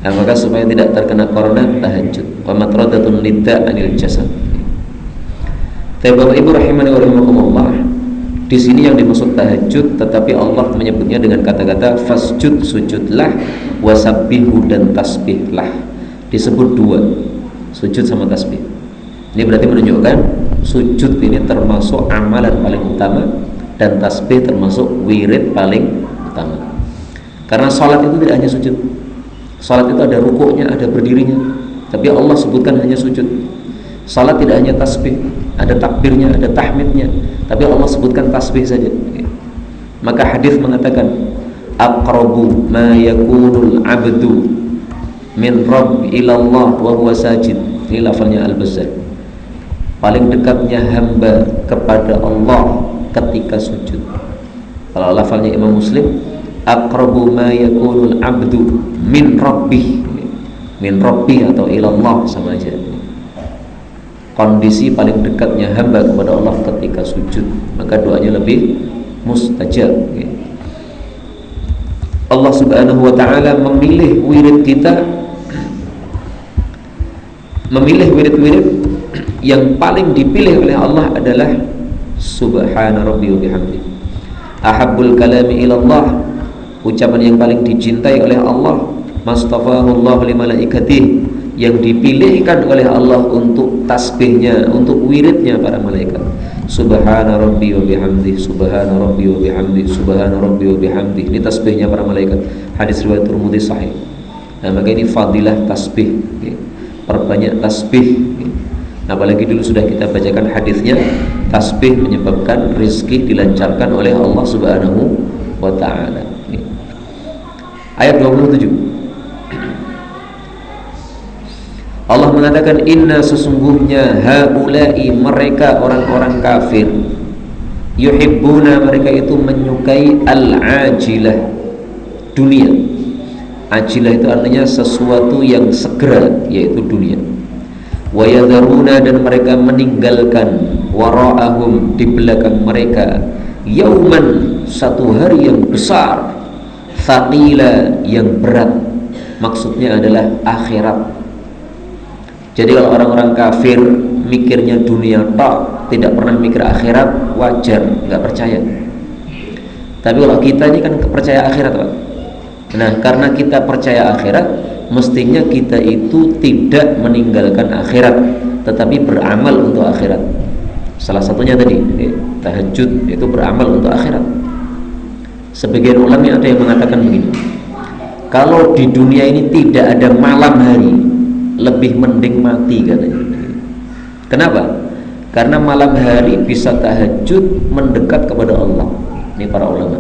Nah, maka supaya tidak terkena corona, tahajud. Wa matradatun lidda 'anil jasad. Tapi Bapak Ibu rahimani wa rahimakumullah, di sini yang dimaksud tahajud, tetapi Allah menyebutnya dengan kata-kata fasjud, sujudlah, wasabbihu, dan tasbihlah. Disebut dua, sujud sama tasbih. Ini berarti menunjukkan sujud ini termasuk amalan paling utama dan tasbih termasuk wirid paling utama. Karena sholat itu tidak hanya sujud. Sholat itu ada rukuknya, ada berdirinya, tapi Allah sebutkan hanya sujud. Sholat tidak hanya tasbih, ada takbirnya, ada tahmidnya, tapi Allah sebutkan tasbih saja. Maka hadis mengatakan aqrabu ma yakunul abdu min rabb ilallah wa huwa sajid. Ini lafalnya Al-Bazzar. Paling dekatnya hamba kepada Allah ketika sujud. Kalau lafalnya Imam Muslim, aqrabu ma yakunul abdu min rabbih. Min rabbih atau ilallah sama aja. Kondisi paling dekatnya hamba kepada Allah ketika sujud, maka doanya lebih mustajab. Allah Subhanahu wa ta'ala memilih wirid kita, memilih wirid-wirid yang paling dipilih oleh Allah adalah subhana rabbi wa bihamdi. Ahabbul kalami ilallah, ucapan yang paling dicintai oleh Allah, mastafahu Allah li malaikatih, yang dipilihkan oleh Allah untuk tasbihnya, untuk wiridnya para malaikat. Subhana rabbi wa bihamdi, subhana rabbi wa bihamdi, subhana rabbi wa bihamdi. Ini tasbihnya para malaikat. Hadis riwayat Tirmidzi sahih. Nah, maka ini fadilah tasbih. Perbanyak tasbih. Apalagi dulu sudah kita bacakan hadisnya, tasbih menyebabkan rizki dilancarkan oleh Allah Subhanahu wa ta'ala. Ayat 27, Allah mengatakan inna, sesungguhnya haula'i, mereka orang-orang kafir, yuhibbuna, mereka itu menyukai al-ajilah, dunia. Ajilah itu artinya sesuatu yang segera, yaitu dunia. Wa yadharuna, dan mereka meninggalkan wara'ahum, di belakang mereka, yauman, satu hari yang besar, thaqila, yang berat. Maksudnya adalah akhirat. Jadi kalau orang-orang kafir mikirnya dunia tok, tidak pernah mikir akhirat, wajar, nggak percaya. Tapi kalau kita ini kan percaya akhirat, Pak. Nah, karena kita percaya akhirat, mestinya kita itu tidak meninggalkan akhirat, tetapi beramal untuk akhirat. Salah satunya tadi, tahajud itu beramal untuk akhirat. Sebagian ulama ada yang mengatakan begini, kalau di dunia ini tidak ada malam hari, lebih mending mati katanya. Kenapa? Karena malam hari bisa tahajud, mendekat kepada Allah. Ini para ulama.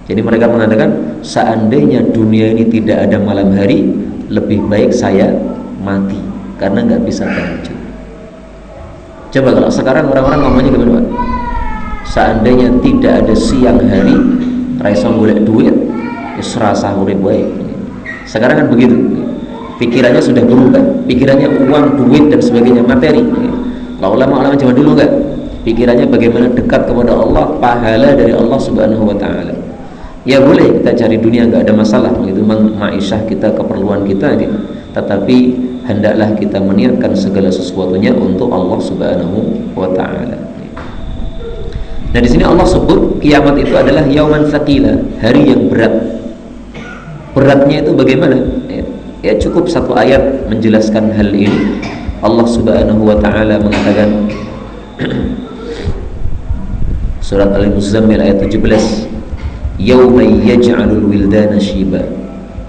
Jadi mereka mengatakan seandainya dunia ini tidak ada malam hari, lebih baik saya mati karena nggak bisa tahajud. Coba kalau sekarang orang-orang ngomongnya gimana, Pak? Seandainya tidak ada siang hari, raiso golek duit, serasa urip wae. Sekarang kan begitu. Pikirannya sudah berubah, pikirannya uang, duit, dan sebagainya, materi. Kalau ulama-ulama zaman dulu enggak, pikirannya bagaimana dekat kepada Allah, pahala dari Allah Subhanahu wa ta'ala. Ya boleh kita cari dunia, enggak ada masalah, itu memang ma'isyah kita, keperluan kita gitu. Tetapi hendaklah kita meniatkan segala sesuatunya untuk Allah Subhanahu wa ta'ala. Nah, di sini Allah sebut kiamat itu adalah yauman tsaqila, hari yang berat. Beratnya itu bagaimana? Ya cukup satu ayat menjelaskan hal ini. Allah Subhanahu wa ta'ala mengatakan surat Al-Muzammil ayat 17, yauma yaj'alul wildana syiba.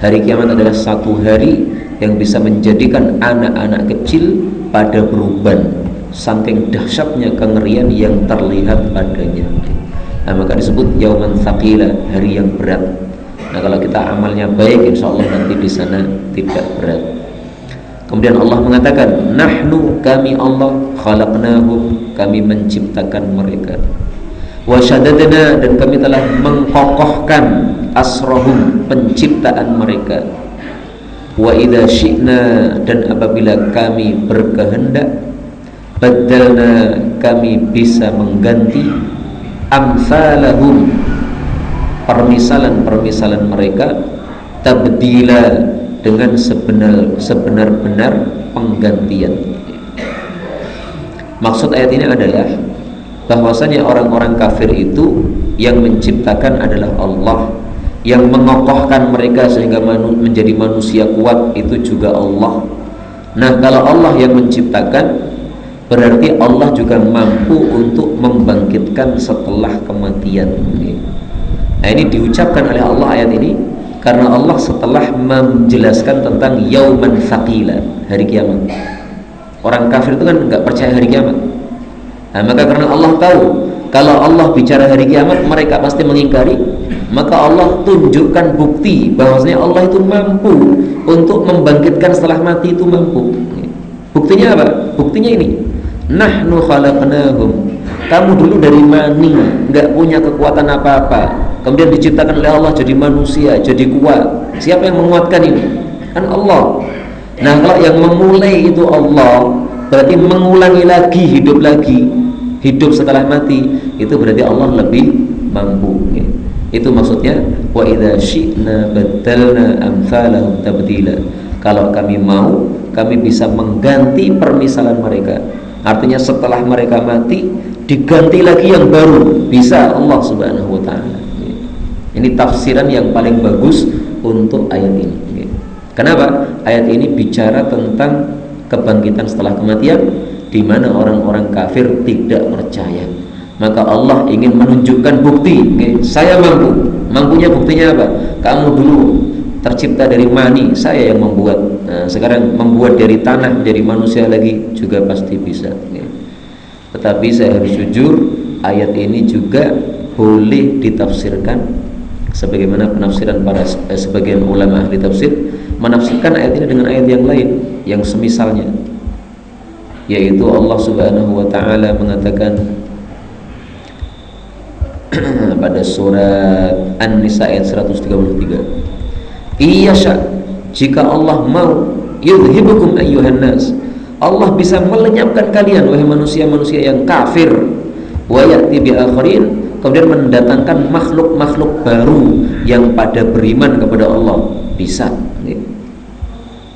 Hari kiamat adalah satu hari yang bisa menjadikan anak-anak kecil pada beruban, saking dahsyatnya kengerian yang terlihat padanya. Nah, maka disebut yauman tsaqila, hari yang berat. Nah, kalau kita amalnya baik, insya Allah nanti di sana tidak berat. Kemudian Allah mengatakan, nahnu, kami Allah, khalaqnahum, kami menciptakan mereka, wa syadadna, dan kami telah mengkokohkan asrohum, penciptaan mereka, wa idza syi'na, dan apabila kami berkehendak, badalna, kami bisa mengganti amsalahum, permisalan-permisalan mereka, tabdila, dengan sebenar-benar penggantian. Maksud ayat ini adalah bahwasanya orang-orang kafir itu yang menciptakan adalah Allah, yang mengokohkan mereka sehingga menjadi manusia kuat itu juga Allah. Nah, kalau Allah yang menciptakan, berarti Allah juga mampu untuk membangkitkan setelah kematian. Nah, ini diucapkan oleh Allah ayat ini karena Allah setelah menjelaskan tentang yauman thaqila, hari kiamat. Orang kafir itu kan nggak percaya hari kiamat. Nah, maka karena Allah tahu kalau Allah bicara hari kiamat mereka pasti mengingkari, maka Allah tunjukkan bukti bahwasanya Allah itu mampu untuk membangkitkan setelah mati, itu mampu. Buktinya apa? Buktinya ini, nahnu khalaqnahum, kamu dulu dari mani, nggak punya kekuatan apa-apa, kemudian diciptakan oleh Allah jadi manusia, jadi kuat. Siapa yang menguatkan ini? Kan Allah. Nah, kalau yang memulai itu Allah, berarti mengulangi lagi, hidup setelah mati, itu berarti Allah lebih mampu. Itu maksudnya wa idza syi'na baddalna amsalahum tabdila. Kalau kami mau, kami bisa mengganti permisalan mereka. Artinya setelah mereka mati diganti lagi yang baru, bisa Allah Subhanahu wa taala. Ini tafsiran yang paling bagus untuk ayat ini. Kenapa? Ayat ini bicara tentang kebangkitan setelah kematian, di mana orang-orang kafir tidak percaya. Maka Allah ingin menunjukkan bukti, saya mampu. Mampunya buktinya apa? Kamu dulu tercipta dari mani, saya yang membuat. Nah, sekarang membuat dari tanah menjadi manusia lagi juga pasti bisa. Tetapi saya harus jujur, ayat ini juga boleh ditafsirkan sebagaimana penafsiran para sebagian ulama ahli tafsir menafsirkan ayat ini dengan ayat yang lain yang semisalnya, yaitu Allah Subhanahu wa taala mengatakan pada surat An-Nisa ayat 133, iyasha, jika Allah mau, yudhibukum ayyuhan nas, Allah bisa melenyapkan kalian wahai manusia-manusia yang kafir, wa ya'ti bi akharin, kemudian mendatangkan makhluk-makhluk baru yang pada beriman kepada Allah, bisa.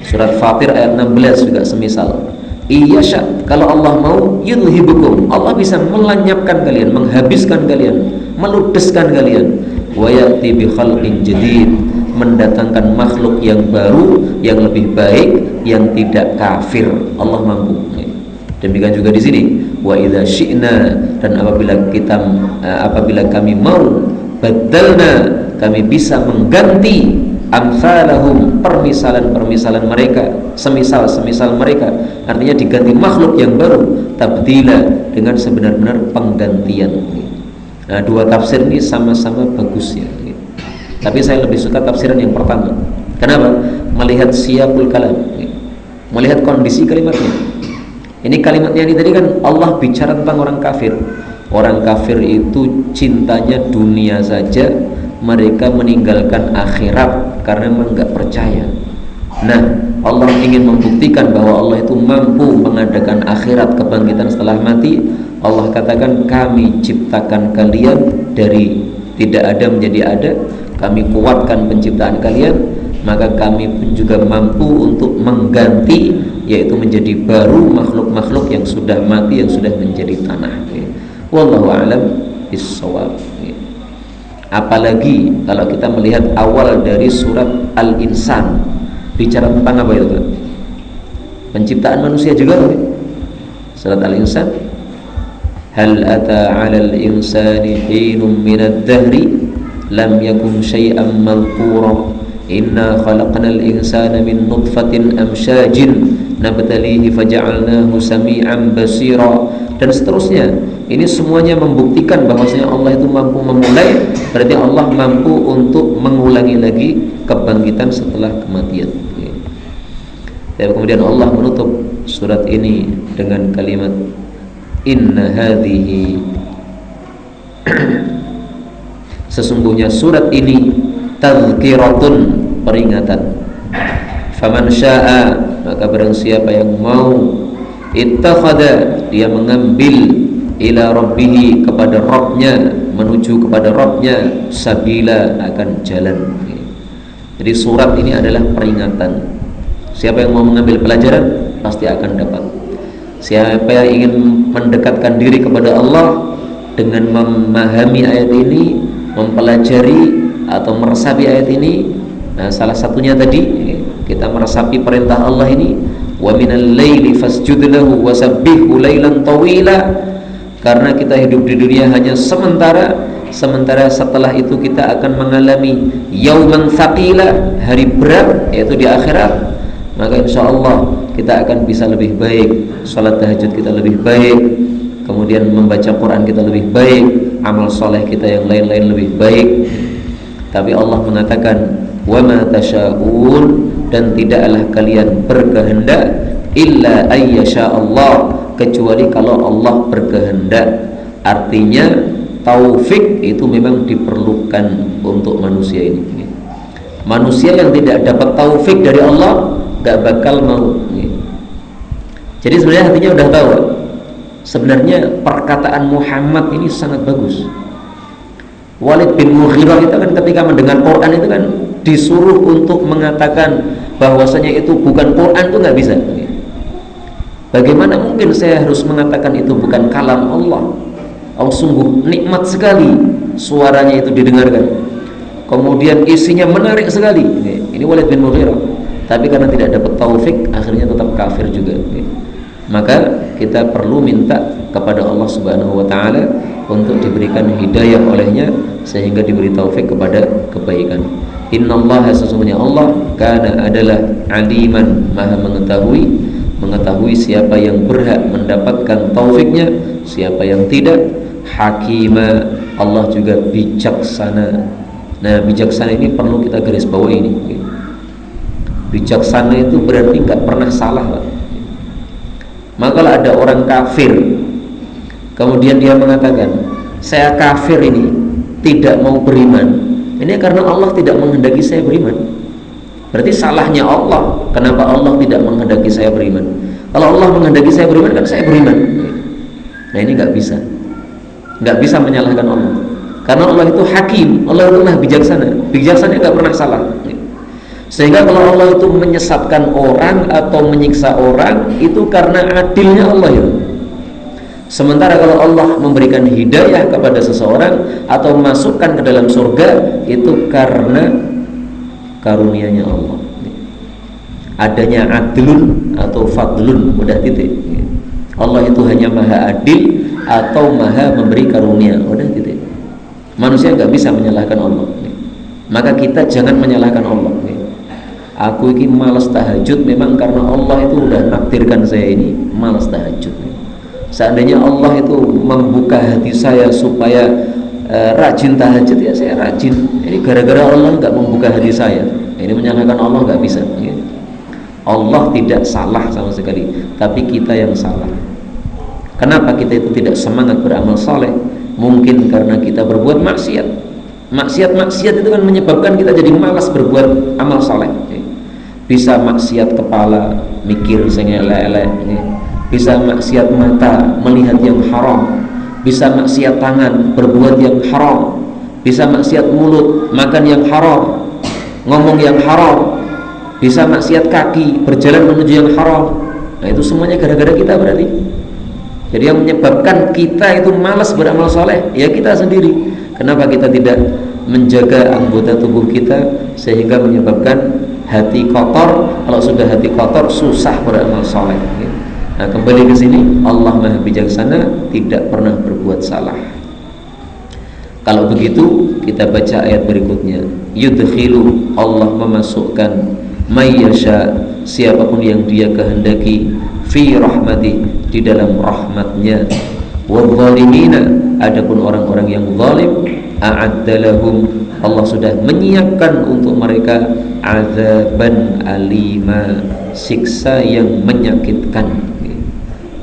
Surat Fatir ayat 16 juga semisal, iyasha, kalau Allah mau, yudhibukum, Allah bisa melenyapkan kalian, menghabiskan kalian, meludeskan kalian, wa ya'ti bi khalqin jadid, mendatangkan makhluk yang baru, yang lebih baik, yang tidak kafir. Allah mampu. Demikian juga di sini, wa idza syi'na, dan apabila kami mau, badalna, kami bisa mengganti amsalahum, permisalan mereka, semisal mereka, artinya diganti makhluk yang baru, tabdila, dengan sebenar-benar penggantian. Nah, dua tafsir ini sama-sama bagus ya. Tapi saya lebih suka tafsiran yang pertama. Kenapa? Melihat siyaqul kalam, melihat kondisi kalimatnya. Ini kalimatnya ini tadi kan Allah bicara tentang orang kafir. Orang kafir itu cintanya dunia saja, mereka meninggalkan akhirat karena memang nggak percaya. Nah, Allah ingin membuktikan bahwa Allah itu mampu mengadakan akhirat, kebangkitan setelah mati. Allah katakan, kami ciptakan kalian dari tidak ada menjadi ada, kami kuatkan penciptaan kalian, maka kami pun juga mampu untuk mengganti, yaitu menjadi baru makhluk-makhluk yang sudah mati, yang sudah menjadi tanah. Wallahu a'lam bissawab. Apalagi kalau kita melihat awal dari surat Al-Insan, bicara tentang apa itu? Penciptaan manusia juga. Surat Al-Insan, hal ata 'alal insani hinun minad dahri lam yakun syai'an madhkura inna khalaqnal insana min nutfatin amsyajin nabtalihi faja'alnahu sami'an basira, dan seterusnya. Ini semuanya membuktikan bahwasanya Allah itu mampu memulai, berarti Allah mampu untuk mengulangi lagi kebangkitan setelah kematian. Dan kemudian Allah menutup surat ini dengan kalimat inna hadhihi, sesungguhnya surat ini tazkiratun, peringatan. Faman syaa, maka barang siapa yang mau, ittakhadha, dia mengambil, ila rabbihi, kepada Rabbnya, menuju kepada Rabbnya, sabila, akan jalan. Jadi surat ini adalah peringatan. Siapa yang mau mengambil pelajaran pasti akan dapat. Siapa yang ingin mendekatkan diri kepada Allah dengan memahami ayat ini, mempelajari atau meresapi ayat ini, nah salah satunya tadi kita meresapi perintah Allah ini, wa minal laili fasjud lahu wasabbihu lailan tawila, karena kita hidup di dunia hanya sementara setelah itu kita akan mengalami yauman thaqila, hari berat, yaitu di akhirat. Maka insya Allah kita akan bisa lebih baik, salat tahajud kita lebih baik, kemudian membaca Quran kita lebih baik, amal soleh kita yang lain-lain lebih baik. Tapi Allah mengatakan wa ma tasyaun, dan tidaklah kalian berkehendak illa ayyasha Allah, kecuali kalau Allah berkehendak. Artinya taufik itu memang diperlukan untuk manusia ini. Manusia yang tidak dapat taufik dari Allah gak bakal mau. Jadi sebenarnya hatinya udah tahu. Sebenarnya perkataan Muhammad ini sangat bagus. Walid bin Mughirah itu kan ketika mendengar Quran itu kan disuruh untuk mengatakan bahwasanya itu bukan Quran, itu nggak bisa. Bagaimana mungkin saya harus mengatakan itu bukan kalam Allah? Oh, sungguh nikmat sekali suaranya itu didengarkan. Kemudian isinya menarik sekali. Ini Walid bin Mughirah. Tapi karena tidak dapat taufik, akhirnya tetap kafir juga. Maka kita perlu minta kepada Allah Subhanahu wa taala untuk diberikan hidayah olehnya sehingga diberi taufik kepada kebaikan. Innallaha, sesungguhnya Allah, kana adalah aliman, maha mengetahui siapa yang berhak mendapatkan taufiknya, siapa yang tidak. Hakima, Allah juga bijaksana. Nah, bijaksana ini perlu kita garis bawahi ini. Bijaksana itu berarti nggak pernah salah, Pak. Maka kalau ada orang kafir kemudian dia mengatakan saya kafir ini tidak mau beriman, ini karena Allah tidak menghendaki saya beriman. Berarti salahnya Allah, kenapa Allah tidak menghendaki saya beriman? Kalau Allah menghendaki saya beriman, kan saya beriman. Nah, ini nggak bisa menyalahkan Allah, karena Allah itu hakim, Allah itu bijaksana. Bijaksana nggak pernah salah. Sehingga kalau Allah itu menyesatkan orang atau menyiksa orang, itu karena adilnya Allah ya. Sementara kalau Allah memberikan hidayah kepada seseorang atau masukkan ke dalam surga, itu karena karunia-Nya Allah. Adanya adlun atau fadlun, udah titik. Allah itu hanya maha adil atau maha memberi karunia, udah titik. Manusia nggak bisa menyalahkan Allah. Maka kita jangan menyalahkan Allah. Aku ini malas tahajud memang karena Allah itu udah nakdirkan saya ini malas tahajud. Seandainya Allah itu membuka hati saya supaya rajin tahajud, ya saya rajin. Ini gara-gara Allah nggak membuka hati saya. Ini menyalahkan Allah nggak bisa. Allah tidak salah sama sekali, tapi kita yang salah. Kenapa kita itu tidak semangat beramal saleh? Mungkin karena kita berbuat maksiat. Maksiat itu kan menyebabkan kita jadi malas berbuat amal saleh. Bisa maksiat kepala, mikir sing elek-elek, bisa maksiat mata, melihat yang haram, bisa maksiat tangan, berbuat yang haram, bisa maksiat mulut, makan yang haram, ngomong yang haram, bisa maksiat kaki, berjalan menuju yang haram. Nah, itu semuanya gara-gara kita berarti. Jadi yang menyebabkan kita itu malas beramal soleh, ya kita sendiri. Kenapa kita tidak menjaga anggota tubuh kita sehingga menyebabkan hati kotor? Kalau sudah hati kotor, susah beramal soleh. Nah, kembali ke sini, Allah maha bijaksana, tidak pernah berbuat salah. Kalau begitu, kita baca ayat berikutnya. Yudkhilu, Allah memasukkan mayyasha, siapapun yang dia kehendaki, fi rahmati, di dalam rahmatnya. Wadzalimina, adapun orang-orang yang zalim, a'addalahum, Allah sudah menyiapkan untuk mereka azaban alima, siksa yang menyakitkan.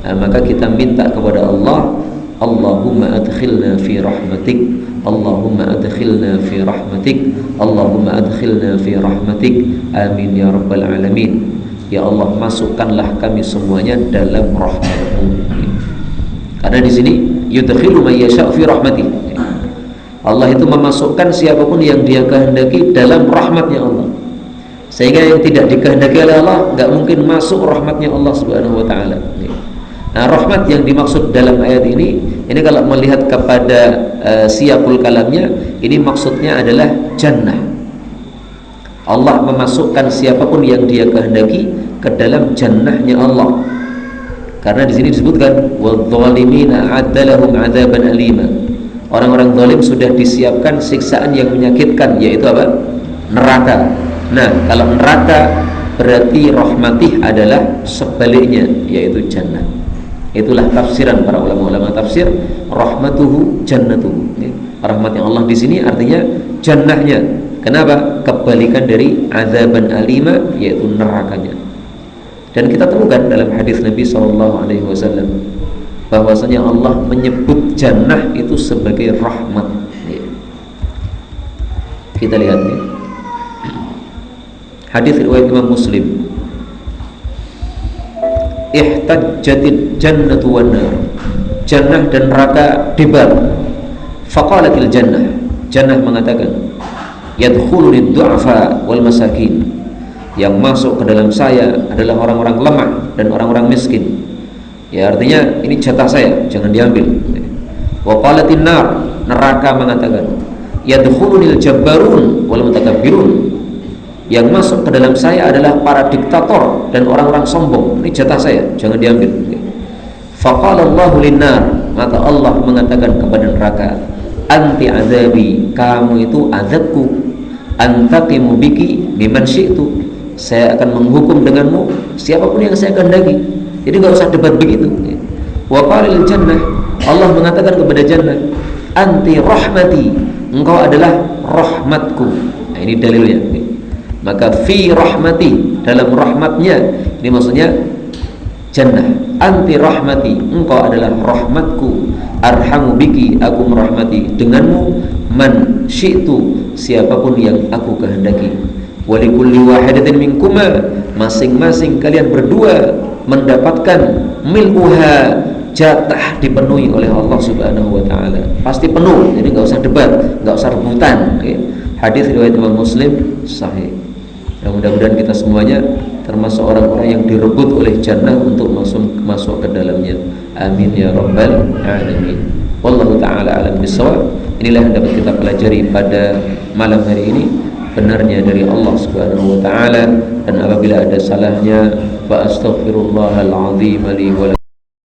Nah, maka kita minta kepada Allah, Allahumma adkhilna fi rahmatik, Allahumma adkhilna fi rahmatik, Allahumma adkhilna fi rahmatik, amin ya rabbal alamin. Ya Allah, masukkanlah kami semuanya dalam rahmat-Mu. Karena di sini yudkhilu may yasha fi rahmatih, Allah itu memasukkan siapapun yang dia kehendaki dalam rahmatnya Allah. Sehingga yang tidak dikehendaki oleh Allah nggak mungkin masuk rahmatnya Allah Subhanahu wa ta'ala. Nah, rahmat yang dimaksud dalam ayat ini kalau melihat kepada siyaqul kalamnya, ini maksudnya adalah jannah. Allah memasukkan siapapun yang Dia kehendaki ke dalam jannahnya Allah. Karena di sini disebutkan wadh-dhalimina a'addalahum 'adzaban alima. Orang-orang zalim sudah disiapkan siksaan yang menyakitkan, yaitu apa? Neraka. Nah, kalau neraka berarti rahmatih adalah sebaliknya, yaitu jannah. Itulah tafsiran para ulama-ulama tafsir, rahmatuhu jannatuhu. Rahmatnya Allah di sini artinya jannahnya. Kenapa? Kebalikan dari azaban alima, yaitu nerakanya. Dan kita temukan dalam hadis Nabi SAW bahwasanya Allah menyebut jannah itu sebagai rahmat. Kita lihat ya. Hadis riwayat Imam Muslim. Ihtajjatil jannatu wan nar. Jannah dan neraka debat. Faqalatil jannah. Jannah mengatakan, yadkhulunid du'afa wal masakin. Yang masuk ke dalam saya adalah orang-orang lemah dan orang-orang miskin. Ya, artinya ini jatah saya, jangan diambil. Wa qalatin nar. Neraka mengatakan, yadkhulunil jabbarun wal mutakabbirun. Yang masuk ke dalam saya adalah para diktator dan orang-orang sombong. Ini jatah saya, jangan diambil. Faqala Allahu linnar, maka Allah mengatakan kepada neraka, anti azabi, kamu itu azabku, antaqimu biki biman syi'tu, saya akan menghukum denganmu siapapun yang saya kehendaki. Jadi enggak usah debat begitu. Wa qalil jannah, Allah mengatakan kepada jannah, anti rahmati, engkau adalah rahmatku. Nah, ini dalilnya. Maka fi rahmati, dalam rahmatnya, ini maksudnya jannah. Anti rahmati, engkau adalah rahmatku. Arhamu biki, aku merahmati denganmu man syi'tu, siapapun yang aku kehendaki. Walikulli wahidatin minkuma, masing-masing kalian berdua mendapatkan mil'uha, jatah dipenuhi oleh Allah Subhanahu wa taala. Pasti penuh, jadi enggak usah debat, enggak usah rebutan. Hadis riwayat Imam Muslim sahih. Dan mudah-mudahan kita semuanya termasuk orang-orang yang direbut oleh jannah untuk masuk ke dalamnya. Amin ya rabbal alamin. Wallahu taala alam bisawab. Inilah yang dapat kita pelajari pada malam hari ini. Benarnya dari Allah Subhanahu wa taala, dan apabila ada salahnya fa astaghfirullahal azim li wa